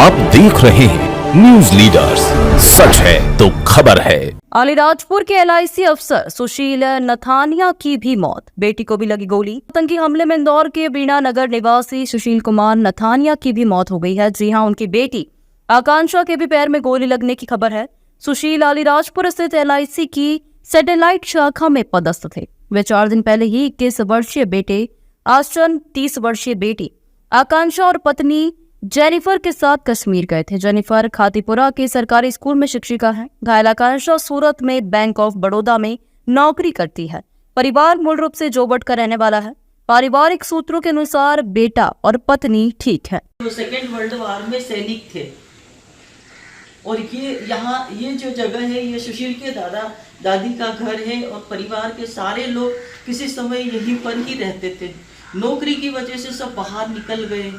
आप देख रहे हैं न्यूज लीडर्स, सच है तो खबर है। अलीराजपुर के एलआईसी अफसर सुशील नथानिया की भी मौत, बेटी को भी लगी गोली। आतंकी हमले में इंदौर के बीणा नगर निवासी सुशील कुमार नथानिया की भी मौत हो गई है। जी हां, उनकी बेटी आकांक्षा के भी पैर में गोली लगने की खबर है। सुशील अलीराजपुर स्थित एलआईसी की सैटेलाइट शाखा में पदस्थ थे। वे 4 दिन पहले ही 21 वर्षीय बेटे आश्चन, 30 वर्षीय बेटी आकांक्षा और पत्नी जेनिफर के साथ कश्मीर गए थे। जेनिफर खातीपुरा के सरकारी स्कूल में शिक्षिका है। घायल आकांक्षा सूरत में बैंक ऑफ बड़ौदा में नौकरी करती है। परिवार मूल रूप से जोबट का रहने वाला है। पारिवारिक सूत्रों के अनुसार बेटा और पत्नी ठीक है। वो सेकेंड वर्ल्ड वार में सैनिक थे और ये जो जगह है, ये सुशील के दादा दादी का घर है और परिवार के सारे लोग किसी समय यहीं पर ही रहते थे। नौकरी की वजह से सब बाहर निकल गए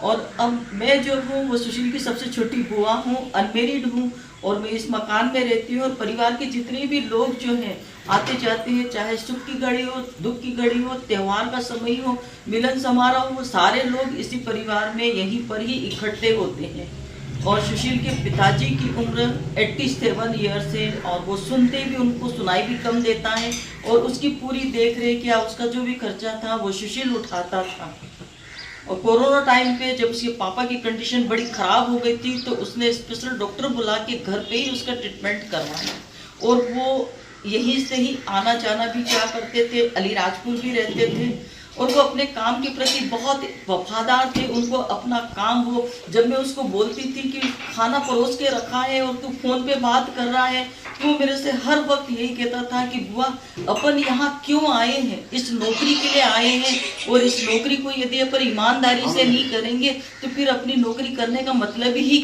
और अब मैं जो हूँ वो सुशील की सबसे छोटी बुआ हूँ, अनमेरिड हूँ और मैं इस मकान में रहती हूँ। और परिवार के जितने भी लोग जो हैं आते जाते हैं, चाहे सुख की घड़ी हो, दुख की घड़ी हो, त्यौहार का समय हो, मिलन समारोह हो, सारे लोग इसी परिवार में यहीं पर ही इकट्ठे होते हैं। और सुशील के पिताजी की उम्र 87 ईयर्स है और वो सुनते भी, उनको सुनाई भी कम देता है और उसकी पूरी देख रेख या उसका जो भी खर्चा था वो सुशील उठाता था। और कोरोना टाइम पे जब उसके पापा की कंडीशन बड़ी ख़राब हो गई थी तो उसने स्पेशल डॉक्टर बुला के घर पे ही उसका ट्रीटमेंट करवाया और वो यहीं से ही आना जाना भी क्या करते थे, अलीराजपुर भी रहते थे और वो अपने काम के प्रति बहुत वफादार थे। उनको अपना काम, वो जब मैं उसको बोलती थी कि खाना परोस के रखा है और तू फ़ोन पे बात कर रहा है, तो वो मेरे से हर वक्त यही कहता था कि बुआ अपन यहाँ क्यों आए हैं, इस नौकरी के लिए आए हैं और इस नौकरी को यदि अपन ईमानदारी से नहीं करेंगे तो फिर अपनी नौकरी करने का मतलब ही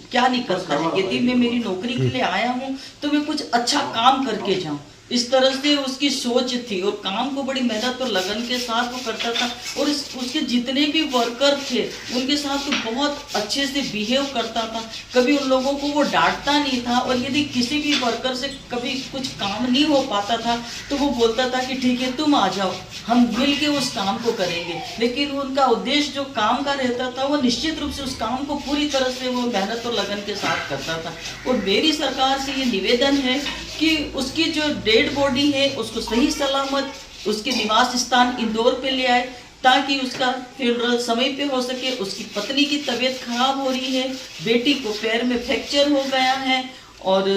क्या निकलता है। यदि मैं मेरी नौकरी के लिए आया हूँ तो मैं कुछ अच्छा काम करके जाऊँ, इस तरह से उसकी सोच थी। और काम को बड़ी मेहनत और लगन के साथ वो करता था और उसके जितने भी वर्कर थे उनके साथ तो बहुत अच्छे से बिहेव करता था। कभी उन लोगों को वो डांटता नहीं था और यदि किसी भी वर्कर से कभी कुछ काम नहीं हो पाता था तो वो बोलता था कि ठीक है तुम आ जाओ, हम मिल के उस काम को करेंगे। लेकिन उनका उद्देश्य जो काम का रहता था वो निश्चित रूप से उस काम को पूरी तरह से वो मेहनत और लगन के साथ करता था। और मेरी सरकार से ये निवेदन है कि उसकी जो डेड बॉडी है उसको सही सलामत उसके निवास स्थान इंदौर पे ले आए ताकि उसका फ्यूनरल समय पे हो सके। उसकी पत्नी की तबीयत खराब हो रही है, बेटी को पैर में फ्रैक्चर हो गया है और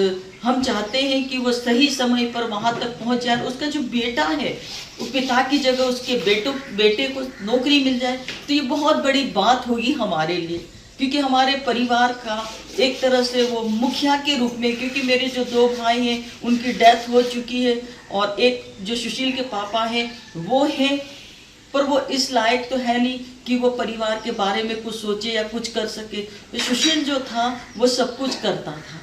हम चाहते हैं कि वो सही समय पर वहाँ तक पहुँच जाए। उसका जो बेटा है वो पिता की जगह उसके बेटे को नौकरी मिल जाए तो ये बहुत बड़ी बात होगी हमारे लिए, क्योंकि हमारे परिवार का एक तरह से वो मुखिया के रूप में, क्योंकि मेरे जो 2 भाई हैं उनकी डेथ हो चुकी है और एक जो सुशील के पापा हैं वो हैं, पर वो इस लायक तो है नहीं कि वो परिवार के बारे में कुछ सोचे या कुछ कर सके। तो सुशील जो था वो सब कुछ करता था।